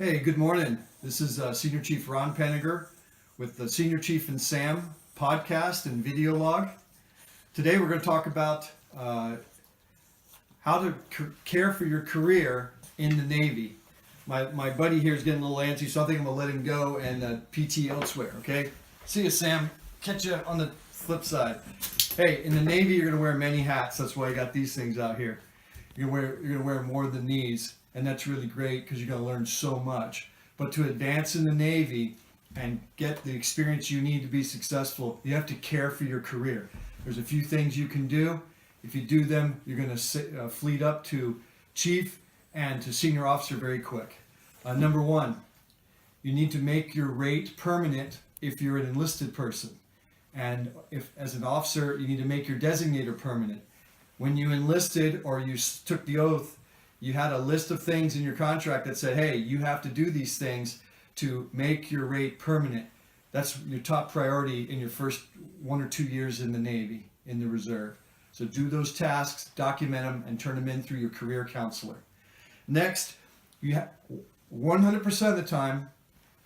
Hey, good morning. This is Senior Chief Ron Penninger with the Senior Chief and Sam podcast and video log. Today we're going to talk about how to care for your career in the Navy. My buddy here is getting a little antsy, so I think I'm going to let him go and PT elsewhere, okay? See you, Sam. Catch you on the flip side. Hey, in the Navy, you're going to wear many hats. That's why I got these things out here. You're going to wear more than these. And that's really great because you're going to learn so much. But to advance in the Navy and get the experience you need to be successful, you have to care for your career. There's a few things you can do. If you do them, you're going to fleet up to chief and to senior officer very quick. Number one, you need to make your rate permanent if you're an enlisted person. And if as an officer, you need to make your designator permanent. When you enlisted or you took the oath, you had a list of things in your contract that said, hey, you have to do these things to make your rate permanent. That's your top priority in your first 1 or 2 years in the Navy, in the reserve. So do those tasks, document them, and turn them in through your career counselor. Next, you 100% of the time,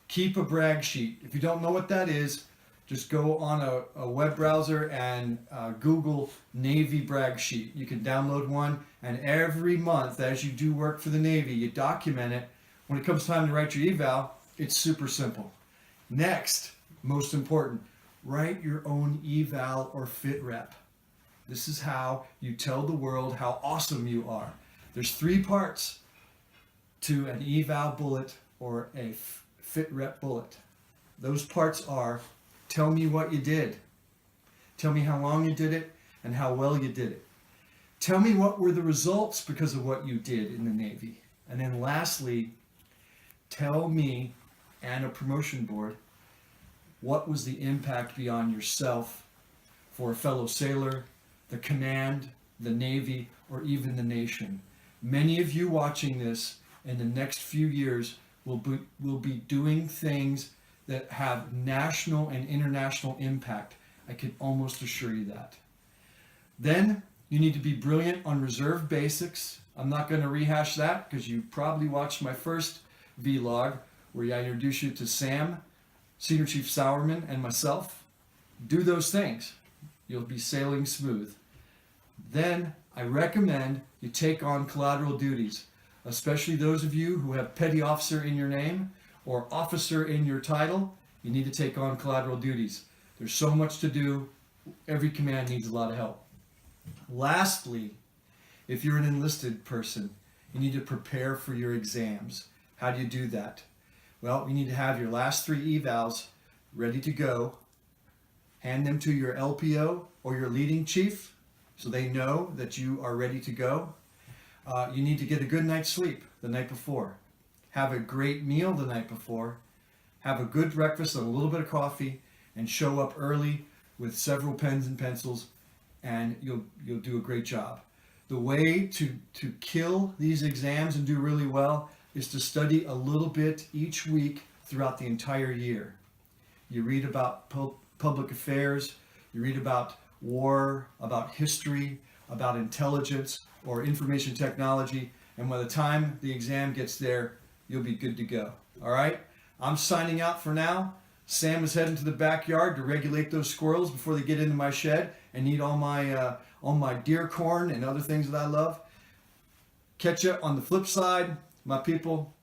keep a brag sheet. If you don't know what that is, just go on a web browser and Google Navy brag sheet. You can download one, and every month as you do work for the Navy, you document it. When it comes time to write your eval, it's super simple. Next, most important, write your own eval or fit rep. This is how you tell the world how awesome you are. There's 3 parts to an eval bullet or a fit rep bullet. Those parts are: tell me what you did. Tell me how long you did it and how well you did it. Tell me what were the results because of what you did in the Navy. And then lastly, tell me and a promotion board what was the impact beyond yourself for a fellow sailor, the command, the Navy, or even the nation. Many of you watching this in the next few years will be doing things that have national and international impact. I can almost assure you that. Then you need to be brilliant on reserve basics. I'm not going to rehash that because you probably watched my first vlog where I introduced you to Sam, Senior Chief Sauerman, and myself. Do those things. You'll be sailing smooth. Then I recommend you take on collateral duties, especially those of you who have petty officer in your name or officer in your title. You need to take on collateral duties. There's so much to do. Every command needs a lot of help. Lastly, if you're an enlisted person, you need to prepare for your exams. How do you do that? Well, you need to have your last 3 evals ready to go. Hand them to your LPO or your leading chief so they know that you are ready to go. You need to get a good night's sleep the night before. Have a great meal the night before, have a good breakfast and a little bit of coffee, and show up early with several pens and pencils, and you'll do a great job. The way to kill these exams and do really well is to study a little bit each week throughout the entire year. You read about public affairs, you read about war, about history, about intelligence or information technology, and by the time the exam gets there, you'll be good to go. All right? I'm signing out for now. Sam is heading to the backyard to regulate those squirrels before they get into my shed and eat all my deer corn and other things that I love. Catch you on the flip side, my people.